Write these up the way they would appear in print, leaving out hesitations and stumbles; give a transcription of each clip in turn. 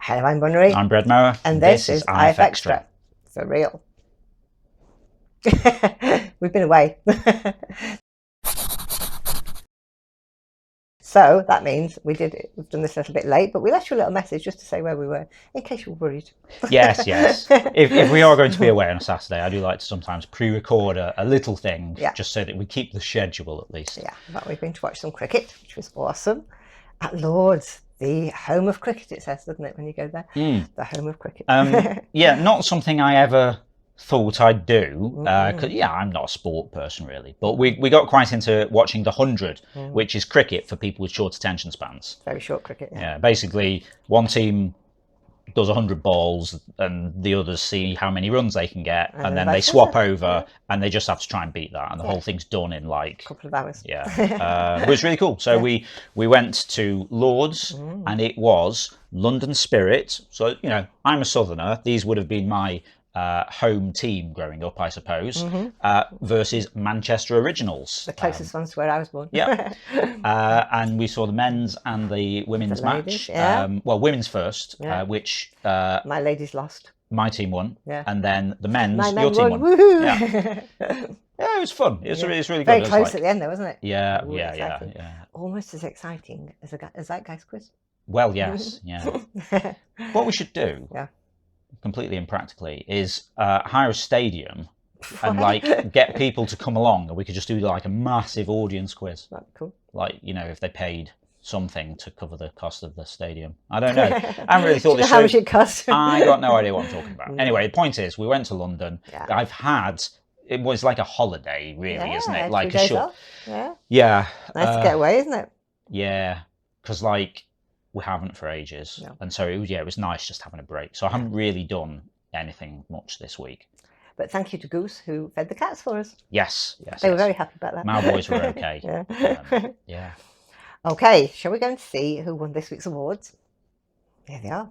Hello, I'm Bunnery. I'm Brad Mower. And this is IFXtra. For real. We've been away. So that means we've done this a little bit late, but we left you a little message just to say where we were, in case you were worried. Yes. If we are going to be away on a Saturday, I do like to sometimes pre-record a little thing, just so that we keep the schedule at least. Yeah, but we've been to watch some cricket, which was awesome. At Lord's, the home of cricket, it says, doesn't it, when you go there? The home of cricket. Yeah, not something I ever thought I'd do, because I'm not a sport person really, but we got quite into watching the 100, which is cricket for people with short attention spans. Very short cricket. Yeah, basically one team does 100 balls and the others see how many runs they can get, and then they swap over and they just have to try and beat that, and the whole thing's done in like a couple of hours. Yeah. It was really cool. So we went to Lord's, and it was London Spirit. So, you know, I'm a southerner, these would have been my home team growing up, I suppose, versus Manchester Originals. The closest ones to where I was born. Yeah. And we saw the men's and the women's match. Well, women's first, which... my ladies lost. My team won. Yeah. And then the men's, your team won. Woohoo! Yeah. Yeah, it was fun. It was really good. Very close at the end, though, wasn't it? Yeah, Ooh, yeah. Almost as exciting as that guy's quiz. Well, yes, yeah. What we should do, completely impractically, is hire a stadium and like get people to come along, and we could just do like a massive audience quiz. That'd be cool. Like, you know, if they paid something to cover the cost of the stadium. I don't know. I haven't really thought this through. How much it cost? I got no idea what I'm talking about. Anyway, the point is, we went to London. It was like a holiday, really, isn't it? Like a short. Yeah. Nice to get away, isn't it? Yeah, because like we haven't for ages, and so it was nice just having a break. So I haven't really done anything much this week. But thank you to Goose, who fed the cats for us. Yes. They were very happy about that. My boys were okay. Yeah. Okay, shall we go and see who won this week's awards? Here they are.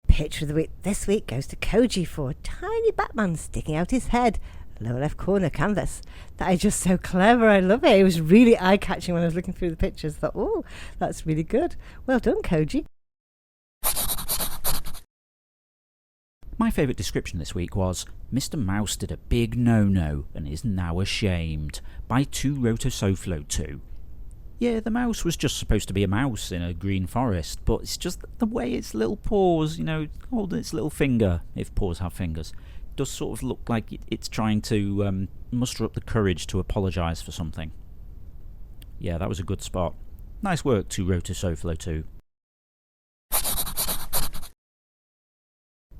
Picture of the week this week goes to Koji for a tiny Batman sticking out his head. Lower left corner canvas. That is just so clever. I love it. It was really eye-catching when I was looking through the pictures. I thought, oh, that's really good. Well done, Koji. My favourite description this week was, Mr. Mouse did a big no-no and is now ashamed, by 2Rotosoflo2. Yeah, the mouse was just supposed to be a mouse in a green forest, but it's just the way its little paws, you know, holding its little finger, if paws have fingers, does sort of look like it's trying to muster up the courage to apologise for something. Yeah, that was a good spot. Nice work, 2Rotosoflo2.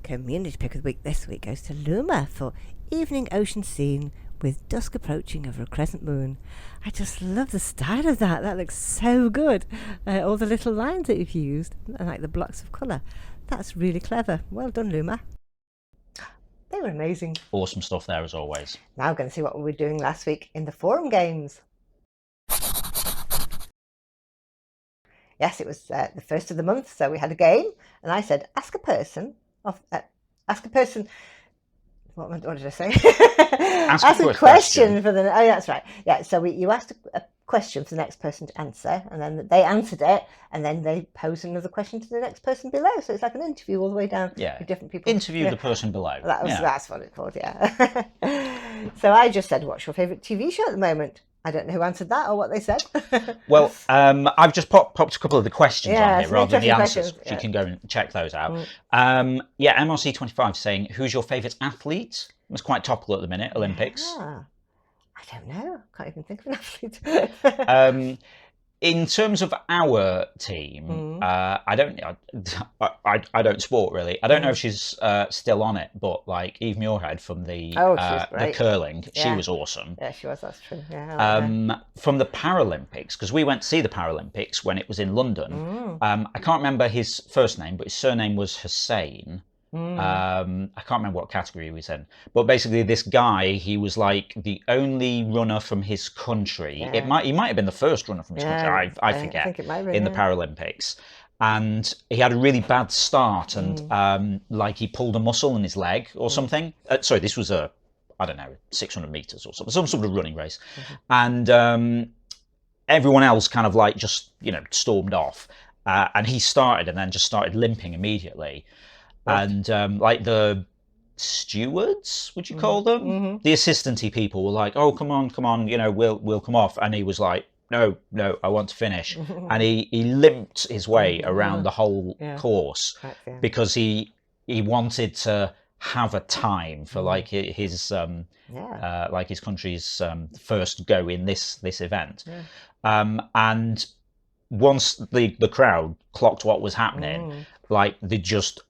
Community pick of the week this week goes to Luma for evening ocean scene with dusk approaching over a crescent moon. I just love the style of that. That looks so good. All the little lines that you've used, and like the blocks of colour. That's really clever. Well done, Luma. They were amazing. Awesome stuff there as always. Now we're going to see what we were doing last week in the forum games. Yes, it was the first of the month, so we had a game, and I said, ask a person. What did I say? Ask a question for the. Oh, that's right. Yeah. So you asked a question for the next person to answer, and then they answered it, and then they posed another question to the next person below. So it's like an interview all the way down with different people. Interview the person below. That's what it's called. Yeah. So I just said, "What's your favourite TV show at the moment?" I don't know who answered that or what they said. Well, I've just popped a couple of the questions on here rather than the answers. Yeah. You can go and check those out. MRC25 saying, who's your favourite athlete? It's quite topical at the minute, Olympics. I don't know. Can't even think of an athlete. In terms of our team, I don't sport really. I don't know if she's still on it, but like Eve Muirhead from the curling, she was awesome. Yeah, she was. That's true. Yeah. From the Paralympics, because we went to see the Paralympics when it was in London. I can't remember his first name, but his surname was Hussein. I can't remember what category he was in, but basically this guy, he was like the only runner from his country. He might have been the first runner from his country. I forget. I think it might have been, in the Paralympics, and he had a really bad start, and like he pulled a muscle in his leg or something. Sorry, this was I don't know, 600 meters or something, some sort of running race, and everyone else kind of like just stormed off. and he started and then just started limping immediately. And like the stewards, would you call them? The assistancy people were like, "Oh, come on, you know, we'll come off," and he was like, "No, I want to finish," and he limped his way around the whole course because he wanted to have a time for like his like his country's first go in this event, and once the crowd clocked what was happening, like they just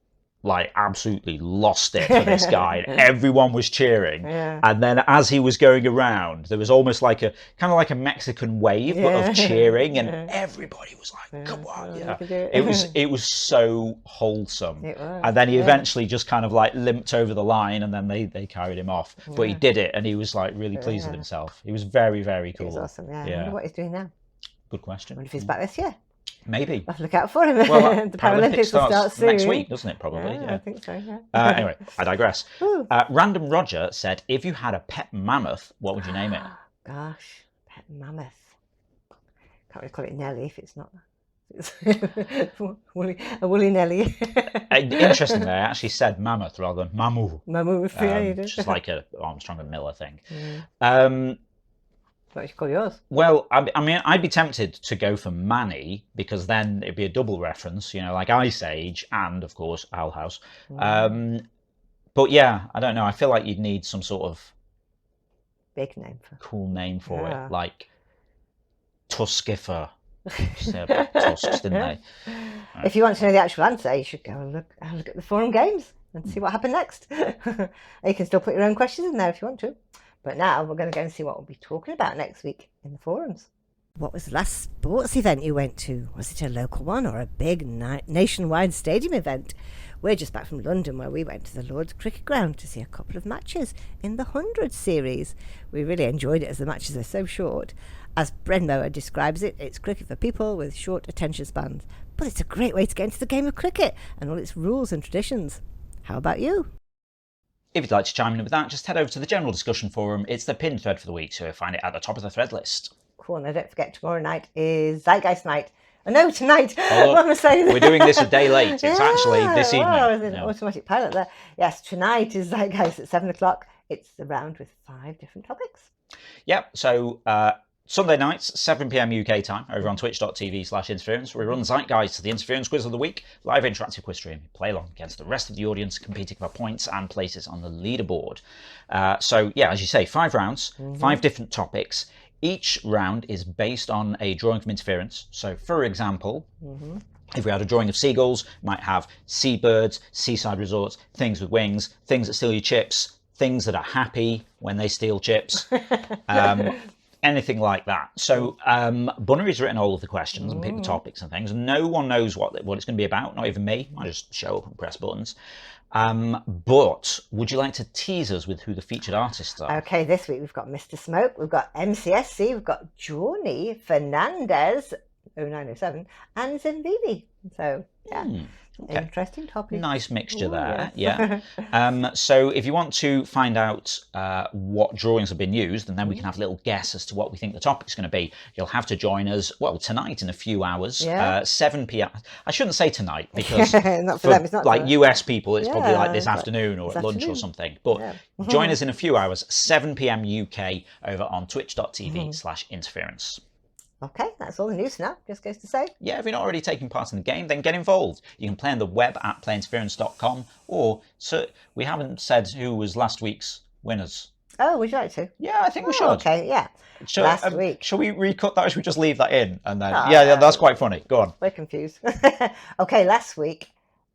like absolutely lost it for this guy. Everyone was cheering, and then as he was going around, there was almost like a kind of like a Mexican wave of cheering, and everybody was like, "Come on!" It was so wholesome. And then he eventually just kind of like limped over the line, and then they carried him off. But he did it, and he was like really pleased with himself. He was very, very cool. It was awesome. I wonder what he's doing now. Good question. I wonder if he's back this year. Maybe. I'll have to look out for him. Well, The Paralympics will start soon. next week, doesn't it? Probably. I think so. Anyway, I digress. Random Roger said, "If you had a pet mammoth, what would you name it?" Gosh, pet mammoth. Can't really call it Nelly if it's not. It's a woolly Nelly. Interestingly, I actually said mammoth rather than mamu. Mammoth, yeah, you did. Just like a Armstrong and Miller thing. What would you call yours? Well, I mean, I'd be tempted to go for Manny because then it'd be a double reference, you know, like Ice Age and, of course, Owl House. But yeah, I don't know. I feel like you'd need some sort of big name for cool name for it, like Tuskifer. Tusks, didn't they? If you want to know the actual answer, you should go and have a look at the forum games and see what happened next. You can still put your own questions in there if you want to. But now we're going to go and see what we'll be talking about next week in the forums. What was the last sports event you went to? Was it a local one or a big nationwide stadium event? We're just back from London, where we went to the Lord's Cricket Ground to see a couple of matches in the 100 series. We really enjoyed it as the matches are so short. As Brenmower describes it, it's cricket for people with short attention spans. But it's a great way to get into the game of cricket and all its rules and traditions. How about you? If you'd like to chime in with that, just head over to the general discussion forum. It's the pinned thread for the week, so you'll find it at the top of the thread list. Cool, and don't forget, tomorrow night is Zeitgeist night. No, tonight. What am I saying? We're doing this a day late. It's actually this evening. Oh, there's an automatic pilot there. Yes, tonight is Zeitgeist at 7 o'clock. It's a round with 5 different topics. Yep, so Sunday nights, 7 p.m. UK time, over on twitch.tv/interference. We run Zeitgeist to the Interference Quiz of the Week, live interactive quiz stream. Play along against the rest of the audience, competing for points and places on the leaderboard. So, yeah, as you say, 5 rounds, 5 different topics. Each round is based on a drawing from interference. So, for example, if we had a drawing of seagulls, we might have seabirds, seaside resorts, things with wings, things that steal your chips, things that are happy when they steal chips. Anything like that. So Bunnery's written all of the questions and picked the topics and things. No one knows what it's going to be about, not even me. I just show up and press buttons. But would you like to tease us with who the featured artists are? Okay, this week we've got Mr. Smoke, we've got MCSC, we've got Johnny Fernandez, 0907, and Zinvivi. So, yeah. Okay. Interesting topic. Nice mixture there, yeah. So if you want to find out what drawings have been used, and then we can have a little guess as to what we think the topic's going to be, you'll have to join us, well, tonight in a few hours, 7 p.m. I shouldn't say tonight, because not for them, it's not like US people, it's probably like this afternoon or at lunch or something. But join us in a few hours, 7 p.m. UK, over on twitch.tv/interference. Okay, that's all the news for now. Just goes to say. Yeah, if you're not already taking part in the game, then get involved. You can play on the web at playinterference.com, or we haven't said who was last week's winners. Oh, would you like to? Yeah, I think we should. Okay, yeah. Last week. Shall we recut that, or should we just leave that in? And then, yeah, that's quite funny. Go on. We're confused. Okay, last week,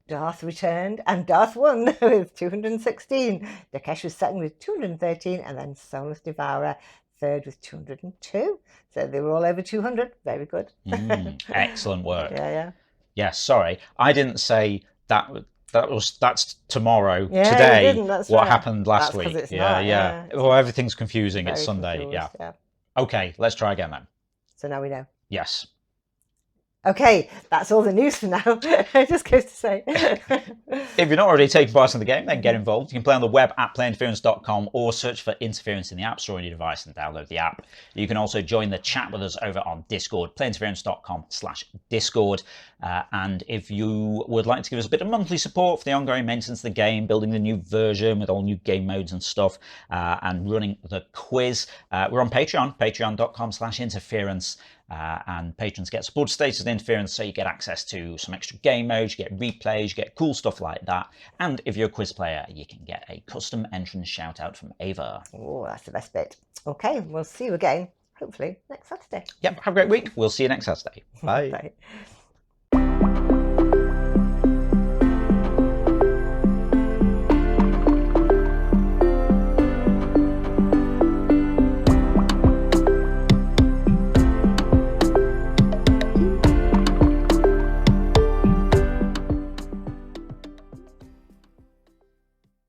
Darth returned, and Darth won with 216. Dakesh was second with 213, and then Soulless Devourer third with 202. So they were all over 200. Very good. Excellent work. Yeah. Yes, sorry. I didn't say that's tomorrow. Yeah, today. You didn't, that's what right. happened last That's week. It's not. Well, everything's confusing. Very it's Sunday. confused, Yeah. Okay, let's try again then. So now we know. Yes. Okay, that's all the news for now. Just goes to say. If you're not already taking part in the game, then get involved. You can play on the web at playinterference.com, or search for Interference in the App Store on your device and download the app. You can also join the chat with us over on Discord, playinterference.com/Discord. And if you would like to give us a bit of monthly support for the ongoing maintenance of the game, building the new version with all new game modes and stuff, and running the quiz, we're on Patreon, patreon.com/interference. And patrons get support status of Interference, so you get access to some extra game modes, you get replays, you get cool stuff like that. And if you're a quiz player, you can get a custom entrance shout out from Ava. Oh, that's the best bit. Okay, we'll see you again, hopefully next Saturday. Yep, have a great week. We'll see you next Saturday. Bye. Bye.